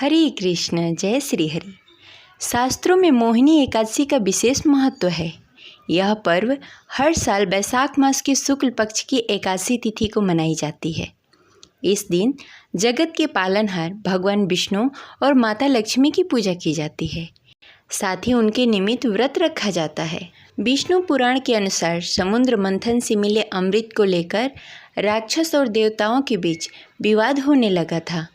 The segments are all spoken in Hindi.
हरे कृष्ण जय श्री हरि। शास्त्रों में मोहिनी एकादशी का विशेष महत्व है। यह पर्व हर साल वैशाख मास के शुक्ल पक्ष की एकादशी तिथि को मनाई जाती है। इस दिन जगत के पालनहार भगवान विष्णु और माता लक्ष्मी की पूजा की जाती है। साथ ही उनके निमित्त व्रत रखा जाता है। विष्णु पुराण के अनुसार समुद्र मंथन से मिले अमृत को लेकर राक्षस और देवताओं के बीच विवाद होने लगा था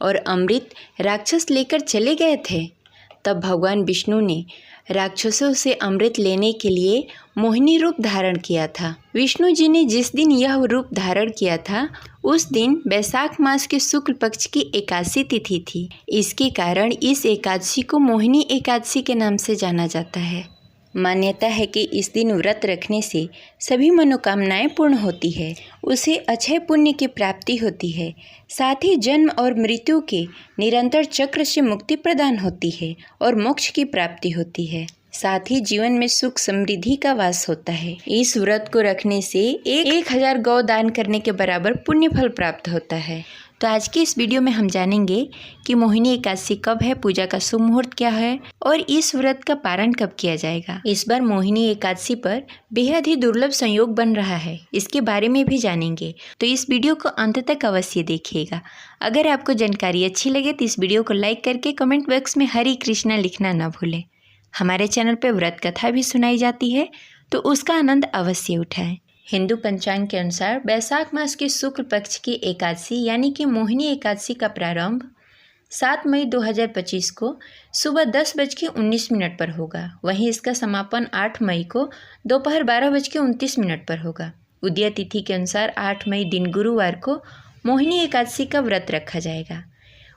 और अमृत राक्षस लेकर चले गए थे। तब भगवान विष्णु ने राक्षसों से अमृत लेने के लिए मोहिनी रूप धारण किया था। विष्णु जी ने जिस दिन यह रूप धारण किया था उस दिन वैशाख मास के शुक्ल पक्ष की एकादशी तिथि थी। इसके कारण इस एकादशी को मोहिनी एकादशी के नाम से जाना जाता है। मान्यता है कि इस दिन व्रत रखने से सभी मनोकामनाएं पूर्ण होती है, उसे अक्षय पुण्य की प्राप्ति होती है, साथ ही जन्म और मृत्यु के निरंतर चक्र से मुक्ति प्रदान होती है और मोक्ष की प्राप्ति होती है। साथ ही जीवन में सुख समृद्धि का वास होता है। इस व्रत को रखने से 1000 गौ दान करने के बराबर पुण्य फल प्राप्त होता है। तो आज की इस वीडियो में हम जानेंगे कि मोहिनी एकादशी कब है, पूजा का शुभ मुहूर्त क्या है और इस व्रत का पारण कब किया जाएगा। इस बार मोहिनी एकादशी पर बेहद ही दुर्लभ संयोग बन रहा है, इसके बारे में भी जानेंगे। तो इस वीडियो को अंत तक अवश्य देखिएगा। अगर आपको जानकारी अच्छी लगे तो इस वीडियो को लाइक करके कमेंट बॉक्स में हरे कृष्णा लिखना न भूलें। हमारे चैनल पर व्रत कथा भी सुनाई जाती है, तो उसका आनंद अवश्य उठाएं। हिंदू पंचांग के अनुसार वैशाख मास के शुक्ल पक्ष की एकादशी यानी कि मोहिनी एकादशी का प्रारंभ 7 मई 2025 को सुबह 10:19 पर होगा। वहीं इसका समापन 8 मई को दोपहर 12:29 पर होगा। उदय तिथि के अनुसार 8 मई दिन गुरुवार को मोहिनी एकादशी का व्रत रखा जाएगा।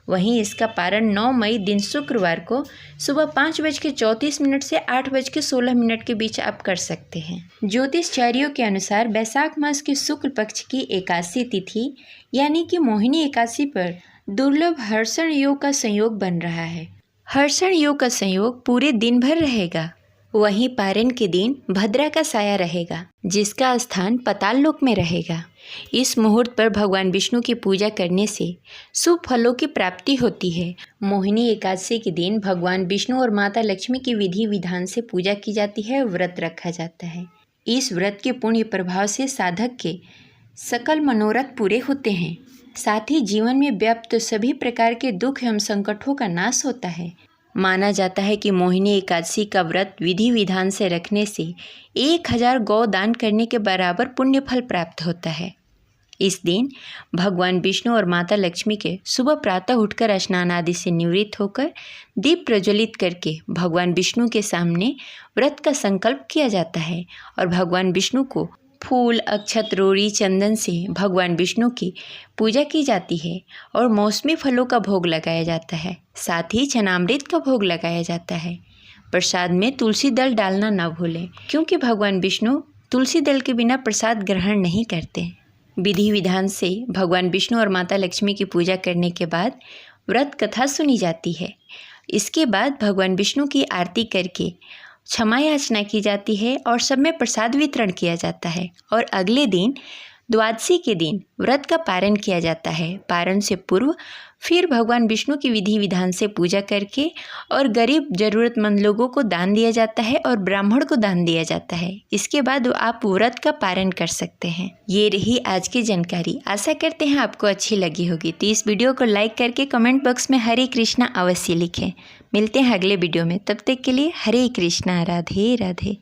वहीं इसका पारण 9 मई दिन शुक्रवार को सुबह 5:34 से 8:16 के बीच आप कर सकते हैं। ज्योतिषाचार्यों के अनुसार वैशाख मास के शुक्ल पक्ष की एकादशी तिथि यानी कि मोहिनी एकादशी पर दुर्लभ हर्षण योग का संयोग बन रहा है। हर्षण योग का संयोग पूरे दिन भर रहेगा। वहीं पारण के दिन भद्रा का साया रहेगा, जिसका स्थान पाताल लोक में रहेगा। इस मुहूर्त पर भगवान विष्णु की पूजा करने से शुभ फलों की प्राप्ति होती है। मोहिनी एकादशी के दिन भगवान विष्णु और माता लक्ष्मी की विधि विधान से पूजा की जाती है, व्रत रखा जाता है। इस व्रत के पुण्य प्रभाव से साधक के सकल मनोरथ पूरे होते हैं। साथ ही जीवन में व्याप्त सभी प्रकार के दुख एवं संकटों का नाश होता है। माना जाता है कि मोहिनी एकादशी का व्रत विधि विधान से रखने से 1000 गौ दान करने के बराबर पुण्य फल प्राप्त होता है। इस दिन भगवान विष्णु और माता लक्ष्मी के सुबह प्रातः उठकर स्नान आदि से निवृत्त होकर दीप प्रज्वलित करके भगवान विष्णु के सामने व्रत का संकल्प किया जाता है और भगवान विष्णु को फूल, अक्षत, रोड़ी, चंदन से भगवान विष्णु की पूजा की जाती है और मौसमी फलों का भोग लगाया जाता है। साथ ही चनामृत का भोग लगाया जाता है। प्रसाद में तुलसी दल डालना न भूलें, क्योंकि भगवान विष्णु तुलसी दल के बिना प्रसाद ग्रहण नहीं करते। विधि विधान से भगवान विष्णु और माता लक्ष्मी की पूजा करने के बाद व्रत कथा सुनी जाती है। इसके बाद भगवान विष्णु की आरती करके क्षमा याचना की जाती है और सब में प्रसाद वितरण किया जाता है और अगले दिन द्वादशी के दिन व्रत का पारण किया जाता है। पारण से पूर्व फिर भगवान विष्णु की विधि विधान से पूजा करके और गरीब जरूरतमंद लोगों को दान दिया जाता है और ब्राह्मण को दान दिया जाता है। इसके बाद आप व्रत का पारण कर सकते हैं। ये रही आज की जानकारी। आशा करते हैं आपको अच्छी लगी होगी। तो इस वीडियो को लाइक करके कमेंट बॉक्स में हरे कृष्णा अवश्य लिखें। मिलते हैं अगले वीडियो में, तब तक के लिए हरे कृष्णा, राधे राधे।